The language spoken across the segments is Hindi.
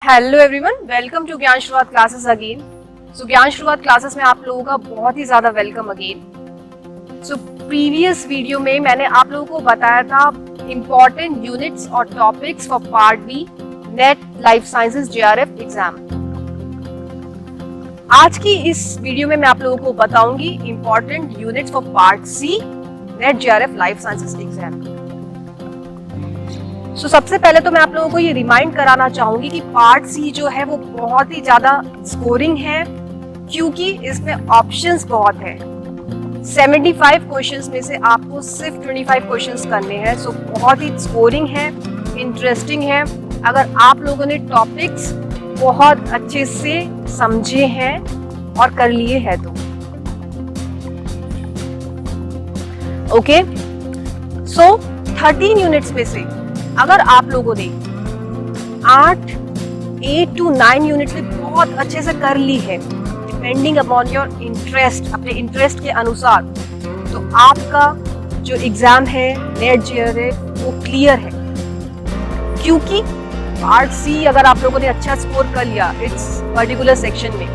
हेलो एवरीवन, वेलकम टू ज्ञान शुरुआत क्लासेस अगेन। सो ज्ञान शुरुआत क्लासेस में आप लोगों का बहुत ही ज्यादा welcome again. So previous video में मैंने आप लोगों को बताया था इम्पोर्टेंट यूनिट्स और topics for part B NET life sciences JRF exam. आज की इस वीडियो में मैं आप लोगों को बताऊंगी important units for part C NET JRF life sciences exam. So सबसे पहले तो मैं आप लोगों को ये रिमाइंड कराना चाहूंगी कि पार्ट सी जो है वो बहुत ही ज्यादा स्कोरिंग है, क्योंकि इसमें ऑप्शंस बहुत है। 75 क्वेश्चंस में से आपको सिर्फ 25 क्वेश्चंस करने हैं। सो बहुत ही स्कोरिंग है, इंटरेस्टिंग है। अगर आप लोगों ने टॉपिक्स बहुत अच्छे से समझे हैं और कर लिए हैं तो ओके। सो 13 यूनिट्स में से अगर आप लोगों ने 8 to 9 यूनिट्स में बहुत अच्छे से कर ली है, डिपेंडिंग अपॉन योर इंटरेस्ट, अपने इंटरेस्ट के अनुसार, तो आपका जो एग्जाम है नेट जेआरएफ वो क्लियर है। क्योंकि पार्ट सी अगर आप लोगों ने अच्छा स्कोर कर लिया इस पर्टिकुलर सेक्शन में,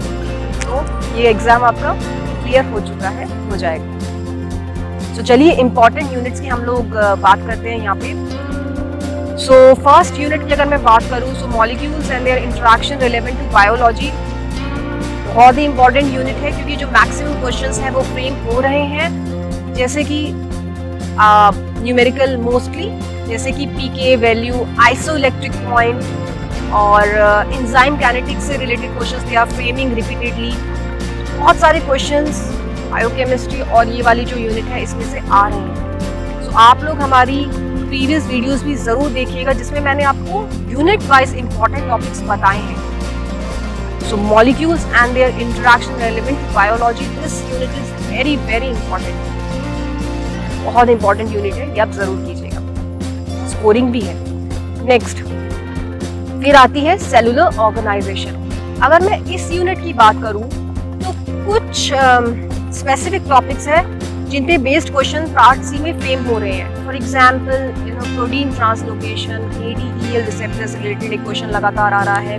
तो ये एग्जाम आपका क्लियर हो चुका है, हो जाएगा। तो चलिए इंपॉर्टेंट यूनिट्स की हम लोग बात करते हैं यहाँ पे। सो फर्स्ट यूनिट की अगर मैं बात करूँ, so molecules and their interaction relevant to biology, बहुत ही इंपॉर्टेंट यूनिट है क्योंकि जो मैक्सिमम क्वेश्चंस हैं वो फ्रेम हो रहे हैं, जैसे कि न्यूमेरिकल मोस्टली, जैसे कि पीके वैल्यू, आइसोइलेक्ट्रिक पॉइंट और एंजाइम काइनेटिक्स से रिलेटेड क्वेश्चंस थे, फ्रेमिंग रिपीटेडली। बहुत सारे क्वेश्चंस बायोकेमिस्ट्री और ये वाली जो यूनिट है इसमें से आ रहे हैं। सो आप लोग हमारी प्रीवियस वीडियोस भी जरूर देखिएगा, जिसमें मैंने आपको यूनिट वाइज इंपॉर्टेंट टॉपिक्स बताए हैं। So molecules and their interaction relevant to biology, this unit is very very important, बहुत इंपॉर्टेंट यूनिट है, ये आप जरूर कीजिएगा, स्कोरिंग भी है। नेक्स्ट फिर आती है सेलुलर ऑर्गेनाइजेशन। अगर मैं इस यूनिट की बात करूं तो कुछ स्पेसिफिक टॉपिक्स है जिन पे बेस्ड क्वेश्चन पार्ट सी में फ्रेम हो रहे हैं। For example protein translocation, ADEL receptor से रिलेटेड एक क्वेश्चन लगातार आ रहा है,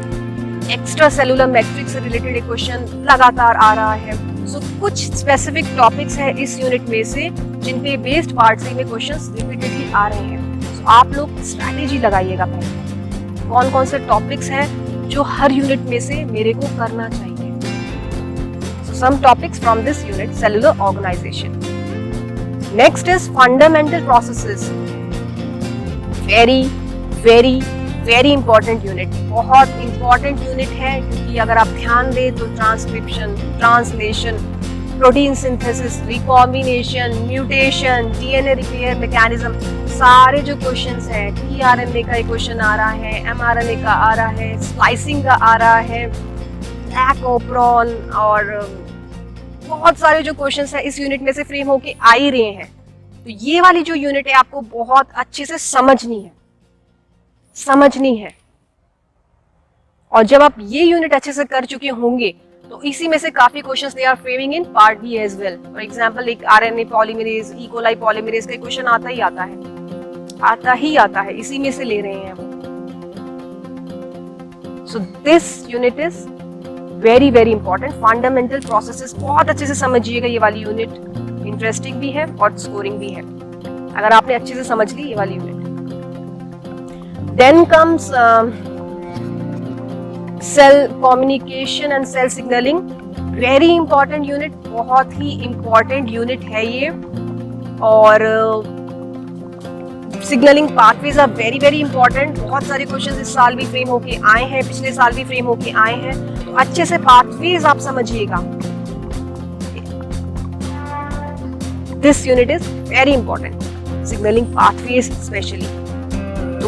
एक्स्ट्रा सेलुलर मैट्रिक्स से रिलेटेड एक क्वेश्चन लगातार आ रहा है। सो कुछ स्पेसिफिक टॉपिक्स है इस यूनिट में से जिन पे बेस्ड पार्ट सी में क्वेश्चंस रिपीटेडली आ रहे हैं। सो आप लोग स्ट्रैटेजी लगाइएगा पहले, कौन कौन से टॉपिक्स हैं जो हर यूनिट में से मेरे को करना चाहिए। So some topics from this unit cellular organisation. Next is fundamental processes, very very very important unit, बहुत important unit है क्योंकि अगर आप ध्यान दें तो transcription, translation, protein synthesis, recombination, mutation, DNA repair mechanism, सारे जो क्वेश्चंस हैं, टीआरएनए का एक क्वेश्चन आ रहा है, एमआरएनए का आ रहा है, स्प्लाइसिंग का आ रहा है, लैक ऑपरॉन, और बहुत सारे जो क्वेश्चंस हैं इस यूनिट में से फ्रेम होके आ ही रहे हैं। तो ये वाली जो यूनिट है आपको बहुत अच्छे से समझनी है। और जब आप ये यूनिट अच्छे से कर चुके होंगे तो इसी में से काफी questions they are framing in part B as well. For example एक RNA polymerase, E coli polymerase का क्वेश्चन आता ही आता है, इसी में से ले रहे हैं वो। So this unit is very very important. Fundamental processes बहुत अच्छे से समझिएगा, ये वाली यूनिट इंटरेस्टिंग भी है और स्कोरिंग भी है अगर आपने अच्छे से समझ ली ये वाली unit. Then comes cell communication and cell signalling, very important unit, बहुत ही इंपॉर्टेंट यूनिट है ये। और signalling pathways are very very important. बहुत सारे क्वेश्चंस इस साल भी फ्रेम होके आए हैं, पिछले साल भी फ्रेम होके आए हैं, तो अच्छे से पाथवेज आप समझिएगा। This unit is very important, signalling pathways specially. तो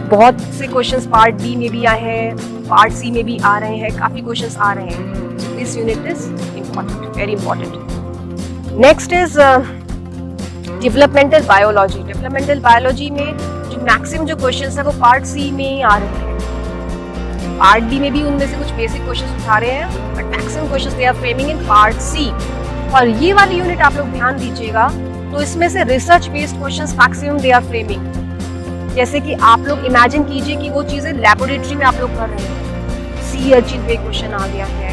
बहुत से क्वेश्चंस पार्ट बी में भी आए हैं, पार्ट सी में भी आ रहे हैं, काफी क्वेश्चंस आ रहे हैं। So this unit is important, very important. Next is developmental biology. Developmental biology में जो मैक्सिमम जो क्वेश्चंस है वो पार्ट सी में ही आ रहे हैं। पार्ट डी में भी उनमें से कुछ बेसिक क्वेश्चंस उठा रहे हैं, but maximum questions they are framing in part C. और ये वाली यूनिट आप लोग ध्यान दीजिएगा, तो इसमें से research based questions maximum they are framing. जैसे कि आप लोग इमेजिन कीजिए कि वो चीजें लैबोरेटरी में आप लोग कर रहे हैं, सी अर्चिन पे क्वेश्चन आ गया है,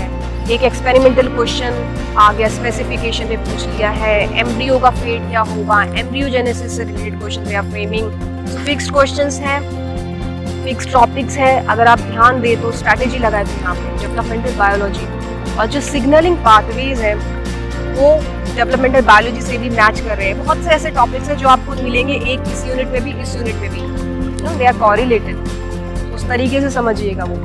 एक एक्सपेरिमेंटल क्वेश्चन आ गया, स्पेसिफिकेशन पे पूछ लिया है, एम्ब्रियो का फेट क्या होगा, एम्ब्रियोजेनेसिस से रिलेटेड क्वेश्चन या फ्रेमिंग। फिक्स्ड क्वेश्चंस हैं, फिक्स्ड टॉपिक्स है। अगर आप ध्यान दें तो स्ट्रैटेजी लगाए थे यहाँ पे डेवलपमेंटल बायोलॉजी, और जो सिग्नलिंग पाथवेज है वो डेवलपमेंटल बायोलॉजी से भी मैच कर रहे हैं। बहुत से ऐसे टॉपिक्स हैं जो आपको मिलेंगे एक इस यूनिट में भी, इस यूनिट में भी, दे आर कोरिलेटेड, उस तरीके से समझिएगा वो।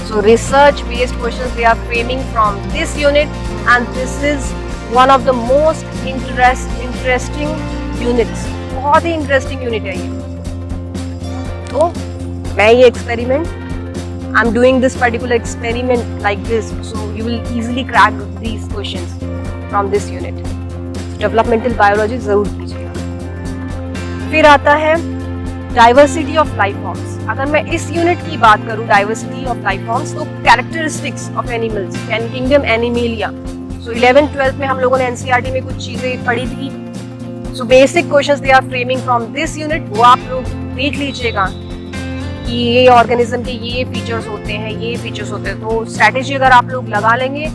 So research based questions they are framing from this unit, and this is one of the most interesting units. बहुत ही interesting unit है ये। तो मैं ये experiment, I'm doing this particular experiment like this, so you will easily crack these questions from this unit. Developmental biology जरूर कीजिएगा। फिर आता है डाइवर्सिटी ऑफ लाइफ फॉर्म्स। अगर मैं इस यूनिट की बात करूं, डाइवर्सिटी ऑफ लाइफ फॉर्म्स, तो characteristics of animals and kingdom animalia. So 11th-12th में हम लोगों ने एनसीईआरटी में कुछ चीजें पढ़ी थी। So basic questions they are framing from this unit, वो आप लोग देख लीजिएगा कि ये ऑर्गेनिज्म के ये फीचर्स होते हैं, ये फीचर्स होते हैं। तो स्ट्रैटेजी अगर आप लोग लगा लेंगे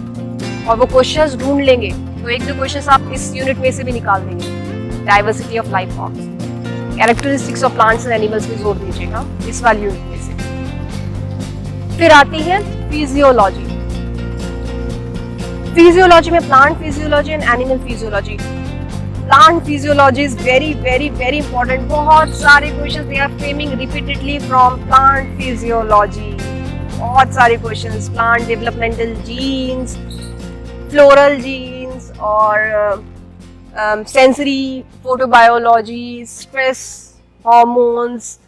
और वो क्वेश्चंस ढूंढ लेंगे तो एक दो क्वेश्चंस आप इस यूनिट में से भी निकाल देंगे। Diversity of life forms, characteristics of plants and animals पे जोर दीजिएगा इस वाली यूनिट में से। फिर आती है फिजियोलॉजी। फिजियोलॉजी में plant physiology and animal physiology. Plant physiology is very very very important. बहुत सारे questions they are framing repeatedly from plant physiology. बहुत सारे questions, plant developmental genes, floral genes और sensory photobiology, stress hormones,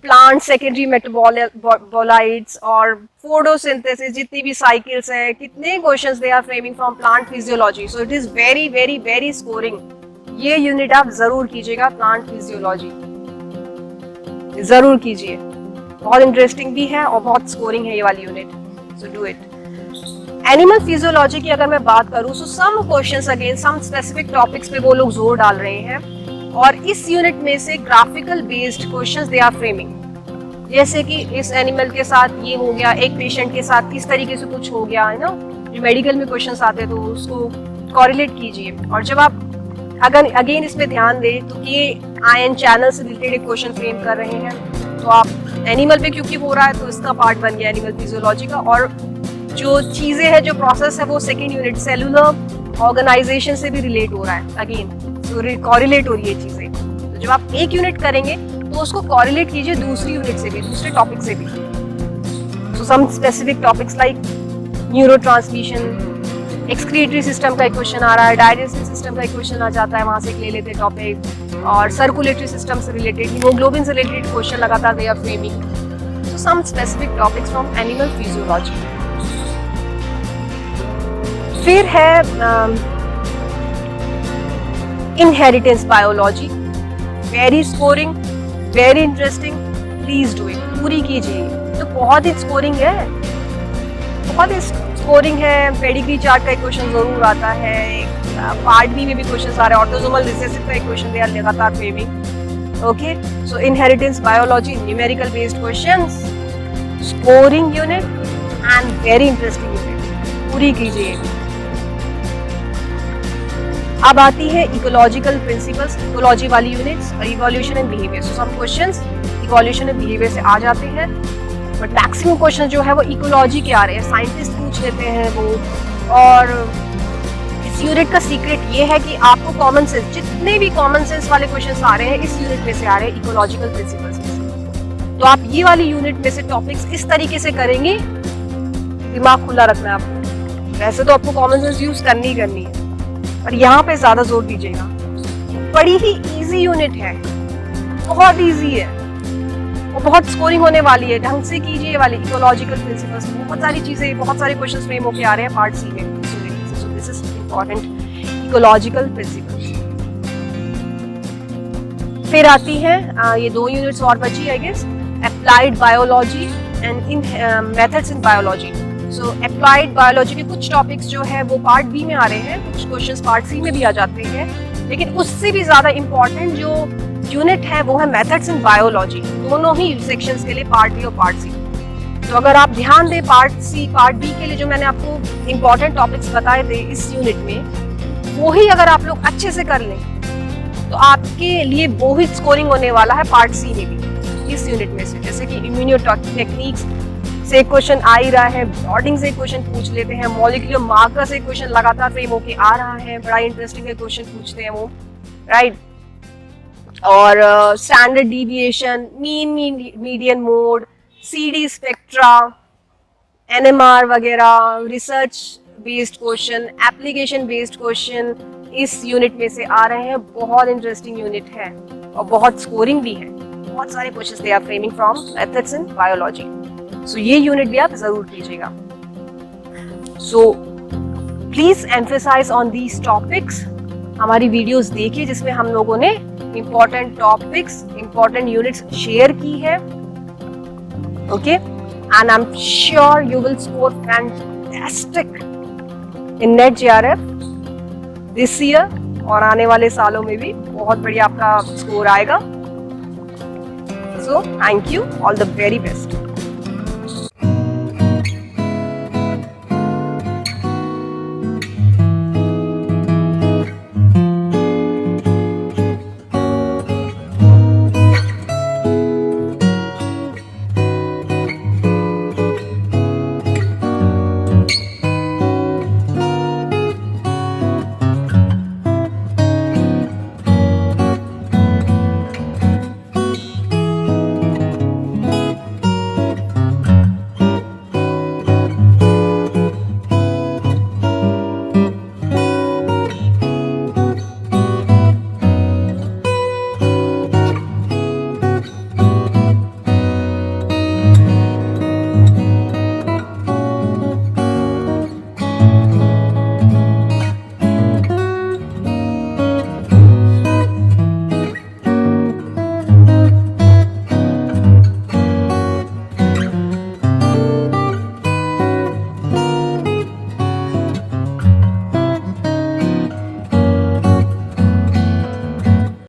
plant secondary metabolites और फोटोसिंथेसिस, जितनी भी साइकिल्स हैं, कितने questions they are framing from plant physiology. So it is very very very scoring. ये यूनिट आप जरूर कीजिएगा, प्लांट फिजियोलॉजी जरूर कीजिए, बहुत इंटरेस्टिंग भी है और बहुत स्कोरिंग है ये वाली unit. So do it. Animal physiology की अगर मैं बात करूं, so some questions again some specific topics पे वो लोग जोर डाल रहे हैं, और इस यूनिट में से graphical based questions they are framing. जैसे कि इस एनिमल के साथ ये हो गया, एक पेशेंट के साथ किस तरीके से कुछ हो गया है ना, जो मेडिकल में क्वेश्चंस आते हैं तो उसको कोरिलेट कीजिए। और जब आप अगर अगेन इस पे ध्यान दें तो ये आयन चैनल से रिलेटेड क्वेश्चन फ्रेम कर रहे हैं, तो आप एनिमल पे क्योंकि हो रहा है तो इसका पार्ट बन गया एनिमल फिजियोलॉजी का। और जो चीजें हैं, जो प्रोसेस है, वो सेकेंड यूनिट सेलुलर ऑर्गेनाइजेशन से भी रिलेट हो रहा है, अगेन कोरिलेट हो रही है चीजें। तो जब आप एक यूनिट करेंगे तो उसको कोरिलेट कीजिए दूसरी यूनिट से भी, दूसरे टॉपिक से भी। So some specific topics like neurotransmission, excretory system का एक क्वेश्चन आ रहा है, डाइजेस्टिव सिस्टम का एक क्वेश्चन आ जाता है, वहां से ले लेते टॉपिक, और सर्कुलेटरी सिस्टम से रिलेटेड, हीमोग्लोबिन से रिलेटेड क्वेश्चन लगातार they are framing. So some specific topics from animal physiology. फिर है inheritance biology, very scoring, very interesting, please do it, पूरी कीजिए। तो बहुत ही स्कोरिंग है, बहुत ही स्कोरिंग है। पेडिग्री चार्ट का एक क्वेश्चन जरूर आता है, पार्ट बी में भी क्वेश्चन आ रहे हैं, ऑटोसोमल रिसेसिव का एक क्वेश्चन दे लगातार framing. Okay, so inheritance biology, numerical based questions, scoring unit and very interesting unit, पूरी कीजिए। अब आती है इकोलॉजिकल प्रिंसिपल्स, इकोलॉजी वाली यूनिट्स और evolution and behaviour. So some questions evolution and behaviour से आ जाते हैं, बट मैक्सिमम क्वेश्चन जो है वो इकोलॉजी के आ रहे हैं, साइंटिस्ट पूछ लेते हैं वो। और इस यूनिट का सीक्रेट ये है कि आपको कॉमन सेंस, जितने भी कॉमन सेंस वाले क्वेश्चन आ रहे हैं इस यूनिट में से आ रहे हैं, इकोलॉजिकल प्रिंसिपल्स में से। तो आप ये वाली यूनिट में से टॉपिक्स इस तरीके से करेंगे, दिमाग खुला रखना है आपको। वैसे तो आपको कॉमन सेंस यूज करनी ही करनी है, पर यहाँ पे ज्यादा जोर दीजिएगा। बड़ी ही इजी यूनिट है, बहुत इजी है और बहुत स्कोरिंग होने वाली है। ढंग से कीजिए वाली इकोलॉजिकल प्रिंसिपल्स, बहुत सारी चीजें, बहुत सारे क्वेश्चंस फ्रेम होके आ रहे हैं पार्ट सी में। So this is important, ecological principles. फिर आती है ये दो यूनिट्स और बची I guess, applied biology and in methods in biology. So applied biology के कुछ टॉपिक्स जो है वो पार्ट बी में आ रहे हैं, कुछ क्वेश्चंस पार्ट सी में भी आ जाते हैं, लेकिन उससे भी ज्यादा इम्पोर्टेंट जो यूनिट है वो है मेथड्स इन बायोलॉजी, दोनों ही सेक्शंस के लिए, पार्ट बी और पार्ट सी। तो अगर आप ध्यान दें पार्ट सी पार्ट बी के लिए जो मैंने आपको इम्पोर्टेंट टॉपिक्स बताए थे इस यूनिट में, वही अगर आप लोग अच्छे से कर लें तो आपके लिए बहुत स्कोरिंग होने वाला है पार्ट सी में भी इस यूनिट में से। जैसे कि इम्यूनो टेक्निक्स से क्वेश्चन आ ही रहा है, ब्लॉटिंग से क्वेश्चन पूछ लेते हैं, मॉलिक्यूलर मार्कर से क्वेश्चन लगातार फ्रेम होके आ रहा है, बड़ा इंटरेस्टिंग क्वेश्चन पूछते हैं वो, राइट। और standard deviation, mean median mode, CD spectra, NMR वगैरह, research based question, application based question इस यूनिट में से आ रहे हैं। बहुत इंटरेस्टिंग यूनिट है और बहुत स्कोरिंग भी है। बहुत सारे questions they are framing from methods in biology. So ये यूनिट भी आप जरूर कीजिएगा। So please emphasise on these topics. हमारी वीडियोस देखिए जिसमें हम लोगों ने important topics, important units share की है। Okay, and I am sure you will score fantastic in NET JRF this year, और आने वाले सालों में भी बहुत बढ़िया आपका स्कोर आएगा। So thank you, all the very best.